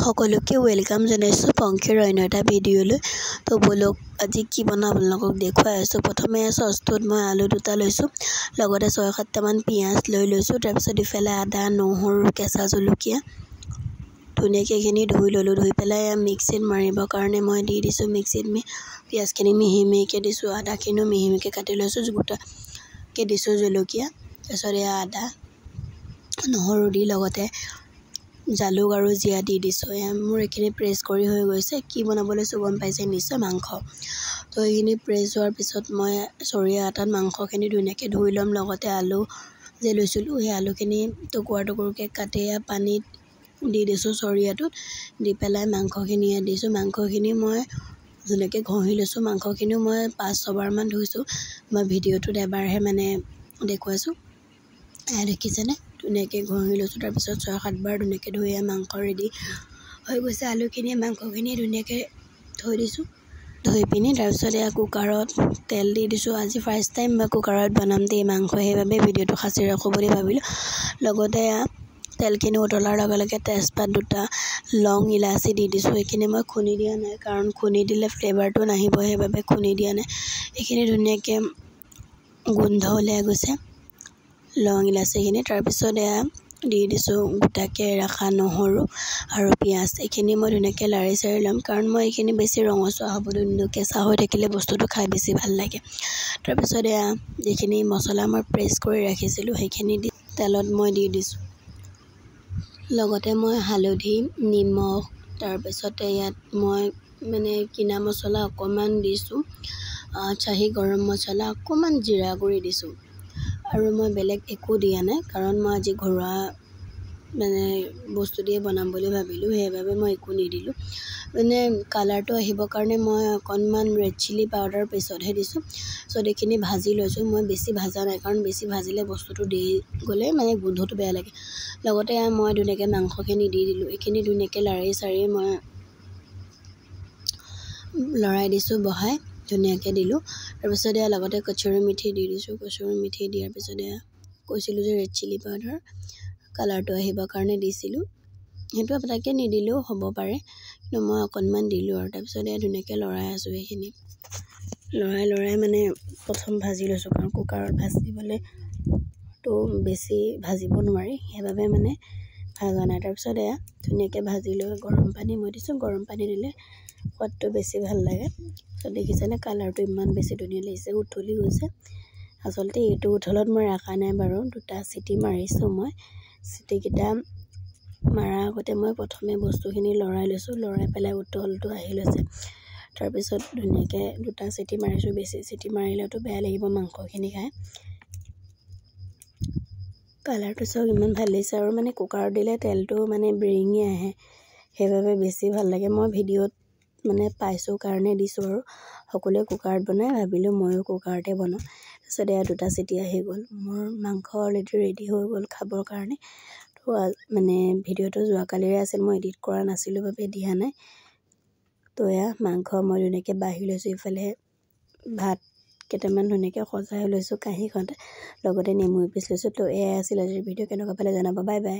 সকলোকে ওয়েলকাম জনাইছো পংখীৰ অন্য এটা ভিডিঅ'লৈ। তো বলক আজি কি বনাম আপোনালোকক দেখুৱাই আছো। প্ৰথমে চচটোত মই আলু দুটা লৈছো, লগতে 6-7টা মান পিয়াজ লৈ লৈছো। তাৰপিছত ইফালে আদা, নহৰু, কেঁচা জলকীয়া ধুনীয়াকৈ এইখিনি ধুই ললো। ধুই পেলাই মিক্সিত মাৰিবৰ কাৰণে মই দি দিছো। মিক্সিত পিয়াজখিনি মিহি মিহিকৈ দিছো, আদাখিনিও মিহি মিহিকৈ কাটি লৈছো, গোটাকৈ দিছো জলকীয়া। তাৰপিছত আদা নহৰু দি লগতে জালুক আৰু জিৰা দি দিছো। মোৰ এইখিনি প্ৰেছ কৰি হৈ গৈছে। কি বনাব লৈছো গম পাইছে নিশ্চয়, মাংস। তো এইখিনি প্ৰেছ হোৱাৰ পিছত মই চৰিয়া এটাত মাংসখিনি ধুনীয়াকৈ ধুই ল'ম। লগতে আলু যে লৈছিলোঁ সেই আলুখিনি টুকুৰা-টুকুৰকৈ কাটি পানীত দি দিছোঁ চৰিয়াটোত। দি পেলাই মাংসখিনি দিছোঁ। মাংসখিনি মই ধুনীয়াকৈ ঘঁহি লৈছোঁ। মাংসখিনিও মই 5-6বাৰমান ধুইছোঁ। মই ভিডিঅ'টোত এবাৰহে মানে দেখুৱাইছোঁ। দেখিছেনে? ধুনীয়াকৈ ঘঁহি লৈছোঁ। তাৰপিছত 6-7বাৰ ধুনীয়াকৈ ধুই মাংস ৰেডি হৈ গৈছে। আলুখিনি মাংসখিনি ধুনীয়াকৈ থৈ দিছোঁ। ধুই পিনি তাৰপিছত কুকাৰত তেল দি দিছোঁ। আজি ফাৰ্ষ্ট টাইম মই কুকাৰত বনাম দেই মাংস, সেইবাবে ভিডিঅ'টো সাঁচি ৰাখোঁ বুলি ভাবিলোঁ। লগতে তেলখিনি উতলাৰ লগে লগে তেজপাত দুটা, লং, ইলাচি দি দিছোঁ। এইখিনি মই খুন্দি দিয়া নাই, কাৰণ খুন্দি দিলে ফ্লেভাৰটো নাহিব, সেইবাবে খুন্দি দিয়া নাই। এইখিনি ধুনীয়াকৈ গোন্ধ উলিয়াই গৈছে লং ইলাচিখিনি। তাৰপিছত দি দিছোঁ গোটাকৈ ৰখা নহৰু আৰু পিঁয়াজ। এইখিনি মই ধুনীয়াকৈ লাৰি চাৰি ল'ম, কাৰণ মই এইখিনি বেছি ৰঙচুৱা হ'বলৈ নিদিওঁ। কেঁচা হৈ থাকিলে বস্তুটো খাই বেছি ভাল লাগে। তাৰপিছত যিখিনি মছলা মই প্ৰেছ কৰি ৰাখিছিলোঁ সেইখিনি দি তেলত মই দি দিছোঁ। লগতে মই হালধি, নিমখ, তাৰপিছতে ইয়াত মই মানে কিনা মছলা অকণমান দিছোঁ, চাহী গৰম মছলা অকণমান, জিৰা গুড়ি দিছোঁ। আৰু মই বেলেগ একো দিয়া নাই, কাৰণ মই আজি ঘৰুৱা মানে বস্তু দিয়ে বনাম বুলি ভাবিলোঁ, সেইবাবে মই একো নিদিলোঁ। মানে কালাৰটো আহিবৰ কাৰণে মই অকণমান ৰেড চিলি পাউডাৰ পিছতহে দিছোঁ। চ' এইখিনি ভাজি লৈছোঁ। মই বেছি ভাজা নাই, কাৰণ বেছি ভাজিলে বস্তুটো দি গ'লে মানে গোন্ধটো বেয়া লাগে। লগতে মই ধুনীয়াকৈ মাংসখিনি দি দিলোঁ। এইখিনি ধুনীয়াকৈ লাৰি চাৰি মই লৰাই দিছোঁ, বহাই ধুনীয়াকৈ দিলোঁ। তাৰপিছত লগতে কচুৰি মেথি দি দিছোঁ। কচুৰি মেথি দিয়াৰ পিছত কৈছিলোঁ যে ৰেড চিলি পাউডাৰ কালাৰটো আহিবৰ কাৰণে দিছিলোঁ। সেইটো আপোনালোকে নিদিলেও হ'ব পাৰে, কিন্তু মই অকণমান দিলোঁ। আৰু তাৰপিছত ধুনীয়াকৈ লৰাই আছোঁ। এইখিনি লৰাই মানে প্ৰথম ভাজি লৈছোঁ, কাৰণ কুকাৰত ভাজিবলৈতো বেছি ভাজিব নোৱাৰি, সেইবাবে মানে ভাজা নাই। তাৰপিছত ধুনীয়াকৈ ভাজি লৈ গৰম পানী মই দিছোঁ। গৰম পানী দিলে সোৱাদটো বেছি ভাল লাগে। ত' দেখিছেনে কালাৰটো ইমান বেছি ধুনীয়া লাগিছে, উতলি গৈছে। আচলতে এইটো উতলত মই ৰখা নাই বাৰু, 2টা চিটি মাৰিছোঁ মই। চিটিকেইটা মাৰাৰ আগতে মই প্ৰথমে বস্তুখিনি লৰাই লৈছোঁ। লৰাই পেলাই উতলটো আহি লৈছে। তাৰপিছত ধুনীয়াকৈ 2টা চিটি মাৰিছোঁ। বেছি চিটি মাৰিলেতো বেয়া লাগিব মাংসখিনি খাই। কালাৰটো চাওক ইমান ভাল লাগিছে। আৰু মানে কুকাৰত দিলে তেলটো মানে বিৰিঙি আহে, সেইবাবে বেছি ভাল লাগে। মই ভিডিঅ'ত মানে পাইছোঁ কাৰণে দিছোঁ, আৰু সকলোৱে কুকাৰত বনাই, ভাবিলোঁ ময়ো কুকাৰতে বনাওঁ। তাৰপিছত 2টা চিটি আহি গ'ল। মোৰ মাংস অলৰেডি ৰেডি হৈ গ'ল খাবৰ কাৰণে। তো মানে ভিডিঅ'টো যোৱাকালিৰে আছিল, মই এডিট কৰা নাছিলোঁ বাবে দিয়া নাই। তো মাংস মই ধুনীয়াকৈ বাঢ়ি লৈছোঁ। ইফালে ভাত কেইটামান ধুনীয়াকৈ সজাই লৈছোঁ কাঁহীখনতে, লগতে নেমু এপিচ লৈছোঁ। তো এয়াই আছিল আজিৰ ভিডিঅ'। কেনেকুৱা পালে জনাব। Bye bye.